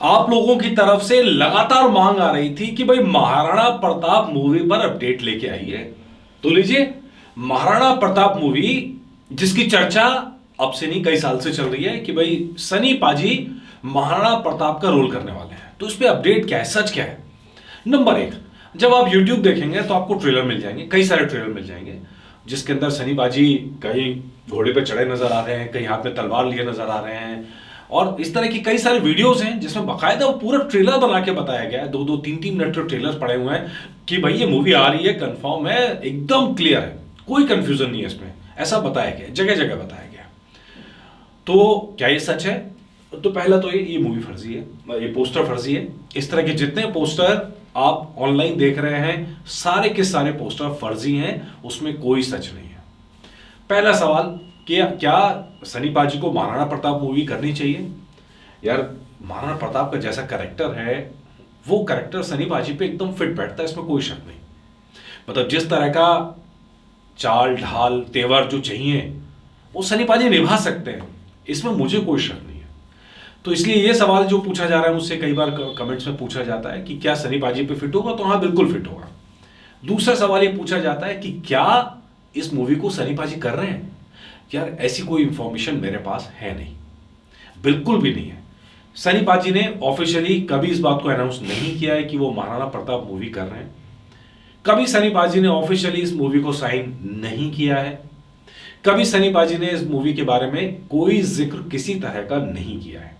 आप लोगों की तरफ से लगातार मांग आ रही थी कि भाई महाराणा प्रताप मूवी पर अपडेट लेके आइए। तो लीजिए, महाराणा प्रताप मूवी जिसकी चर्चा अब से नहीं कई साल से चल रही है कि भाई सनी पाजी महाराणा प्रताप का रोल करने वाले हैं। तो इस पे अपडेट क्या है, सच क्या है? नंबर एक, जब आप YouTube देखेंगे तो आपको ट्रेलर मिल जाएंगे, कई सारे ट्रेलर मिल जाएंगे जिसके अंदर सनी पाजी कहीं घोड़े पे चढ़े नजर आ रहे हैं, कहीं हाथ में तलवार लिए नजर आ रहे हैं, और इस तरह की कई सारे वीडियोस हैं जिसमें बाकायदा वो पूरा ट्रेलर बना के बताया गया है। दो दो तीन तीन मिनट के ट्रेलर पड़े हुए हैं कि भाई ये मूवी आ रही है, कंफर्म है, एकदम क्लियर है, कोई कंफ्यूजन नहीं है इसमें। ऐसा बताया गया, जगह जगह बताया गया। तो क्या ये सच है? तो पहला तो ये मूवी फर्जी है, ये पोस्टर फर्जी है। इस तरह के जितने पोस्टर आप ऑनलाइन देख रहे हैं, सारे के सारे पोस्टर फर्जी हैं, उसमें कोई सच नहीं है। पहला सवाल, क्या क्या सनी पाजी को महाराणा प्रताप मूवी करनी चाहिए? यार, महाराणा प्रताप का जैसा करेक्टर है, वो करेक्टर सनी पाजी पे एकदम फिट बैठता है, इसमें कोई शक नहीं। मतलब जिस तरह का चाल ढाल तेवर जो चाहिए वो सनी पाजी निभा सकते हैं, इसमें मुझे कोई शक नहीं है। तो इसलिए ये सवाल जो पूछा जा रहा है मुझसे, कई बार कमेंट्स में पूछा जाता है कि क्या सनी पाजी पे फिट होगा, तो हाँ, बिल्कुल फिट होगा। दूसरा सवाल ये पूछा जाता है कि क्या इस मूवी को सनी पाजी कर रहे हैं? यार, ऐसी कोई इंफॉर्मेशन मेरे पास है नहीं, बिल्कुल भी नहीं है। सनी पाजी ने ऑफिशियली कभी इस बात को अनाउंस नहीं किया है कि वो महाराणा प्रताप मूवी कर रहे हैं। कभी सनी पाजी ने ऑफिशियली इस मूवी को साइन नहीं किया है। कभी सनी पाजी ने इस मूवी के बारे में कोई जिक्र किसी तरह का नहीं किया है।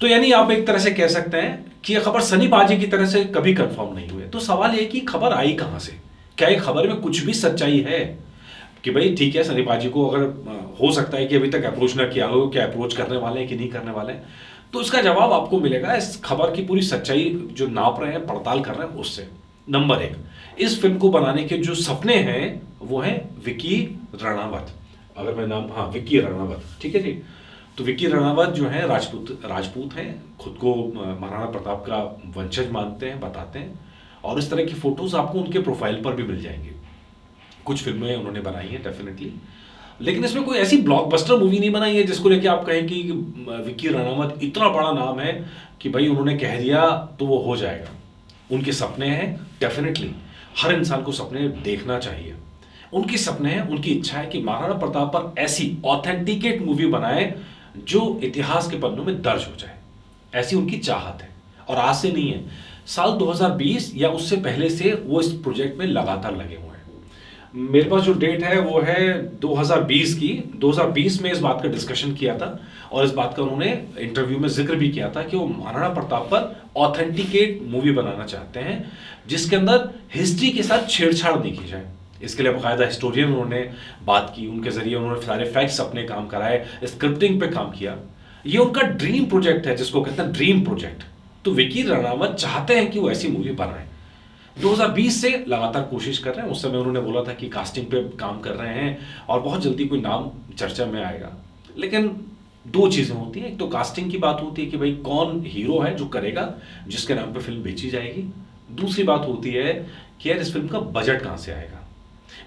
तो यानी आप एक तरह से कह सकते हैं कि यह खबर सनी पाजी की तरह से कभी कंफर्म नहीं हुई। तो सवाल यह कि खबर आई कहां से? क्या एक खबर में कुछ भी सच्चाई है? कि भाई ठीक है, सनी पाजी को अगर हो सकता है कि अभी तक अप्रोच ना किया हो, क्या अप्रोच करने वाले हैं कि नहीं करने वाले हैं, तो इसका जवाब आपको मिलेगा इस खबर की पूरी सच्चाई जो नाप रहे हैं, पड़ताल कर रहे हैं, उससे। नंबर एक, इस फिल्म को बनाने के जो सपने हैं वो हैं विकी रणावत। अगर मैं नाम, हाँ, विकी रणावत, ठीक है जी। तो विकी रणावत जो है राजपूत हैं, खुद को महाराणा प्रताप का वंशज मानते हैं, बताते हैं, और इस तरह की फोटोज आपको उनके प्रोफाइल पर भी मिल जाएंगी। कुछ फिल्में उन्होंने बनाई हैं डेफिनेटली, लेकिन इसमें कोई ऐसी ब्लॉकबस्टर मूवी नहीं बनाई है जिसको लेके आप कहें कि विक्की रणावत इतना बड़ा नाम है कि भाई उन्होंने कह दिया तो वो हो जाएगा। उनके सपने हैं, डेफिनेटली हर इंसान को सपने देखना चाहिए। उनके सपने हैं, उनकी इच्छा है कि महाराणा प्रताप पर ऐसी ऑथेंटिकेट मूवी बनाए जो इतिहास के पन्नों में दर्ज हो जाए, ऐसी उनकी चाहत है। और आज से नहीं है, साल 2020 या उससे पहले से वो इस प्रोजेक्ट में लगातार लगे हुए हैं। मेरे पास जो डेट है वो है 2020 की। 2020 में इस बात का डिस्कशन किया था और इस बात का उन्होंने इंटरव्यू में जिक्र भी किया था कि वो महाराणा प्रताप पर ऑथेंटिकेट मूवी बनाना चाहते हैं जिसके अंदर हिस्ट्री के साथ छेड़छाड़ नहीं की जाए। इसके लिए बाकायदा हिस्टोरियन उन्होंने बात की, उनके जरिए उन्होंने सारे फैक्ट्स अपने काम कराए, स्क्रिप्टिंग पे काम किया। ये उनका ड्रीम प्रोजेक्ट है, जिसको कहते हैं ड्रीम प्रोजेक्ट। तो विकी रणावत चाहते हैं कि वो ऐसी मूवी बनाए। 2020 से लगातार कोशिश कर रहे हैं। उस समय उन्होंने बोला था कि कास्टिंग पे काम कर रहे हैं और बहुत जल्दी कोई नाम चर्चा में आएगा। लेकिन दो चीजें होती हैं, एक तो कास्टिंग की बात होती है कि भाई कौन हीरो है जो करेगा, जिसके नाम पे फिल्म बेची जाएगी। दूसरी बात होती है कि यार इस फिल्म का बजट कहां से आएगा।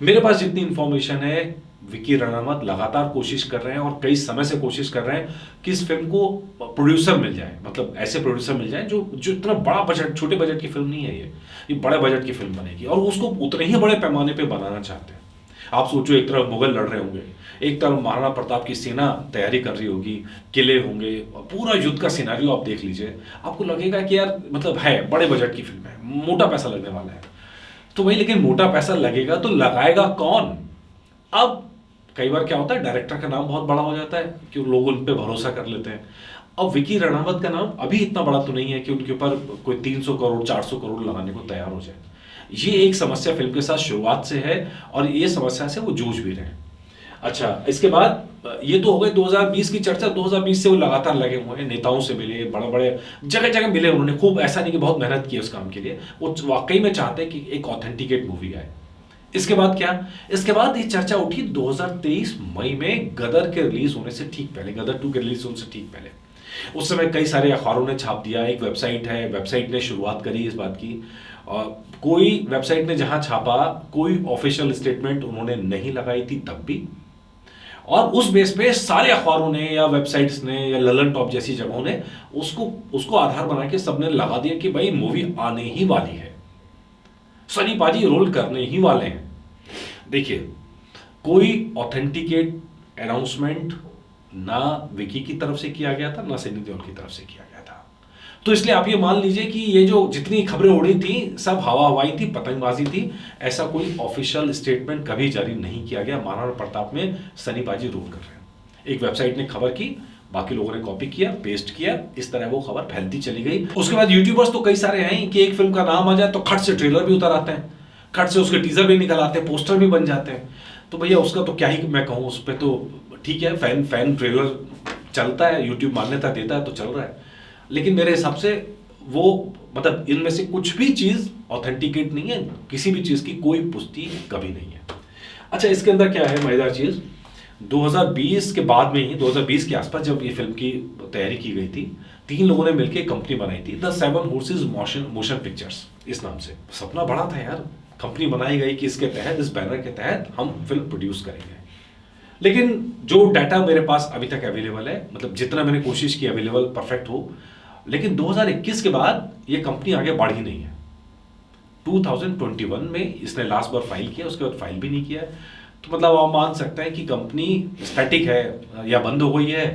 मेरे पास जितनी इंफॉर्मेशन है, विकी रणावत लगातार कोशिश कर रहे हैं और कई समय से कोशिश कर रहे हैं कि इस फिल्म को प्रोड्यूसर मिल जाए, मतलब ऐसे प्रोड्यूसर मिल जाए जो जो इतना बड़ा बजट, छोटे बजट की फिल्म नहीं है ये बड़े बजट की फिल्म बनेगी और उसको उतने ही बड़े पैमाने पे बनाना चाहते हैं। आप सोचो, एक तरफ मुगल लड़ रहे होंगे, एक तरफ महाराणा प्रताप की सेना तैयारी कर रही होगी, किले होंगे, पूरा युद्ध का सिनारियो आप देख लीजिए, आपको लगेगा कि यार मतलब है बड़े बजट की फिल्म है, मोटा पैसा लगने वाला है। तो भाई, लेकिन मोटा पैसा लगेगा तो लगाएगा कौन? अब कई बार क्या होता है, डायरेक्टर का नाम बहुत बड़ा हो जाता है कि लोग उन पे भरोसा कर लेते हैं। अब विकी रणावत का नाम अभी इतना बड़ा तो नहीं है कि उनके ऊपर कोई 300 करोड़ 400 करोड़ लगाने को तैयार हो जाए। ये एक समस्या फिल्म के साथ शुरुआत से है और ये समस्या से वो जूझ भी रहे हैं। अच्छा, इसके बाद ये तो हो गए 2020 की चर्चा। 2020 से वो लगातार लगे हुए हैं, नेताओं से मिले, बड़े बड़े जगह जगह मिले उन्होंने, खूब, ऐसा नहीं कि बहुत मेहनत की उस काम के लिए। वो वाकई में चाहते हैं कि एक ऑथेंटिकेट मूवी आए। इसके बाद क्या? इसके बाद ये चर्चा उठी 2023 मई में गदर के रिलीज होने से ठीक पहले, गदर 2 के रिलीज होने से ठीक पहले। उस समय कई सारे अखबारों ने छाप दिया, एक वेबसाइट है, वेबसाइट ने शुरुआत करी इस बात की। कोई वेबसाइट ने जहां छापा, कोई ऑफिशियल स्टेटमेंट उन्होंने नहीं लगाई थी तब भी। और उस बेस पे सारे अखबारों ने या वेबसाइट्स ने या ललन टॉप जैसी जगहों ने उसको उसको आधार बना के सबने लगा दिया कि भाई मूवी आने ही वाली है, सनी पाजी रोल करने ही वाले हैं। देखिए, कोई ऑथेंटिकेट अनाउंसमेंट ना विकी की तरफ से किया गया था, ना सनी देओल की तरफ से किया गया था। तो इसलिए आप ये मान लीजिए कि ये जो जितनी खबरें उड़ी थी सब हवा हवाई थी, पतंगबाजी थी। ऐसा कोई ऑफिशियल स्टेटमेंट कभी जारी नहीं किया गया महाराणा प्रताप में सनी पाजी रोल कर रहे हैं। एक वेबसाइट ने खबर की, बाकी लोगों ने कॉपी किया, पेस्ट किया, इस तरह वो खबर फैलती चली गई। उसके बाद यूट्यूबर्स तो कई सारे हैं कि एक फिल्म का नाम आ जाए तो खट से ट्रेलर भी उतर आते हैं, खट से उसके टीजर भी निकल आते हैं, पोस्टर भी बन जाते हैं। तो भैया उसका तो क्या ही मैं कहूँ, उस पर तो ठीक है, फैन ट्रेलर चलता है, यूट्यूब मान्यता देता है तो चल रहा है। लेकिन मेरे हिसाब से वो मतलब इनमें से कुछ भी चीज़ ऑथेंटिकेट नहीं है, किसी भी चीज़ की कोई पुष्टि कभी नहीं है। अच्छा, इसके अंदर क्या है मजेदार चीज़, 2020 के बाद में ही 2020 के आसपास जब ये फिल्म की तैयारी की गई थी, 3 लोगों ने मिलकर एक कंपनी बनाई थी, द 7 हॉर्सेस मोशन पिक्चर्स इस नाम से। सपना बड़ा था यार, कंपनी बनाई गई कि इसके तहत, इस बैनर के तहत हम फिल्म प्रोड्यूस करेंगे। लेकिन जो डाटा मेरे पास अभी तक अवेलेबल है, मतलब जितना मैंने कोशिश की अवेलेबल परफेक्ट हो, लेकिन 2021 के बाद ये कंपनी आगे बढ़ी नहीं है। 2021 में इसने लास्ट बार फाइल किया, उसके बाद फाइल भी नहीं किया। तो मतलब आप मान सकते हैं कि कंपनी स्टैटिक है, या बंद हो गई है,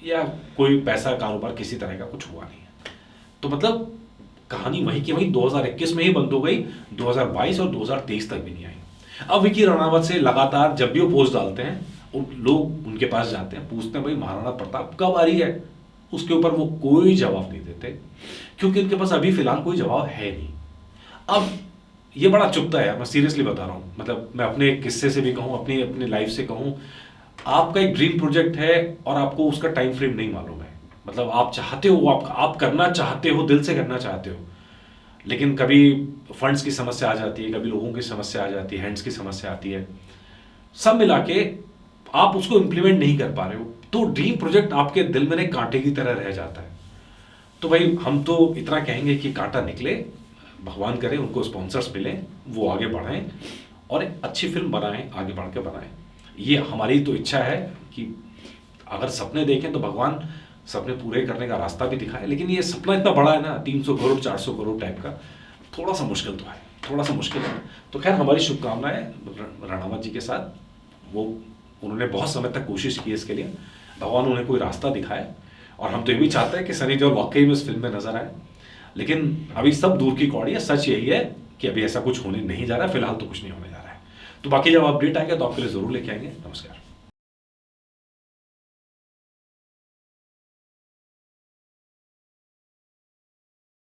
या कोई पैसा कारोबार किसी तरह का कुछ हुआ नहीं है। तो मतलब कहानी वही की वही 2021 में ही बंद हो गई, 2022 और 2023 तक भी नहीं आई। अब विकी रणावत से लगातार जब भी वो पोस्ट डालते हैं, लोग उनके पास जाते हैं, पूछते हैं भाई महाराणा प्रताप कब आ रही है। उसके ऊपर वो कोई जवाब नहीं देते, क्योंकि उनके पास अभी फिलहाल कोई जवाब है नहीं। अब ये बड़ा चुभता है, मैं सीरियसली बता रहा हूँ। मतलब मैं अपने किस्से से भी कहूँ, अपनी लाइफ से कहूँ, आपका एक ड्रीम प्रोजेक्ट है और आपको उसका टाइम फ्रेम नहीं मालूम है। मतलब आप चाहते हो, आप करना चाहते हो, दिल से करना चाहते हो, लेकिन कभी फंड्स की समस्या आ जाती है, कभी लोगों की समस्या आ जाती है, हैंड्स की समस्या आती है, सब मिला के आप उसको इम्प्लीमेंट नहीं कर पा रहे हो, तो ड्रीम प्रोजेक्ट आपके दिल में एक कांटे की तरह रह जाता है। तो भाई हम तो इतना कहेंगे कि कांटा निकले, भगवान करे उनको स्पॉन्सर्स मिले, वो आगे बढ़ाएं और एक अच्छी फिल्म बनाएं, आगे बढ़ के बनाएं। ये हमारी तो इच्छा है कि अगर सपने देखें तो भगवान सपने पूरे करने का रास्ता भी दिखाए। लेकिन ये सपना इतना बड़ा है ना, 300 करोड़ 400 करोड़ टाइप का, थोड़ा सा मुश्किल तो है, थोड़ा सा मुश्किल है। तो खैर हमारी शुभकामनाएं रणावत जी के साथ, वो उन्होंने बहुत समय तक कोशिश की इसके लिए, भगवान उन्हें कोई रास्ता दिखाए। और हम तो ये भी चाहते हैं कि सनी देओल वाकई में इस फिल्म में नजर आए। लेकिन अभी सब दूर की कौड़ी है, सच यही है कि अभी ऐसा कुछ होने नहीं जा रहा है, फिलहाल तो कुछ नहीं होने जा रहा है। तो बाकी जब अपडेट आएगा तो आपके लिए जरूर लेके आएंगे। नमस्कार।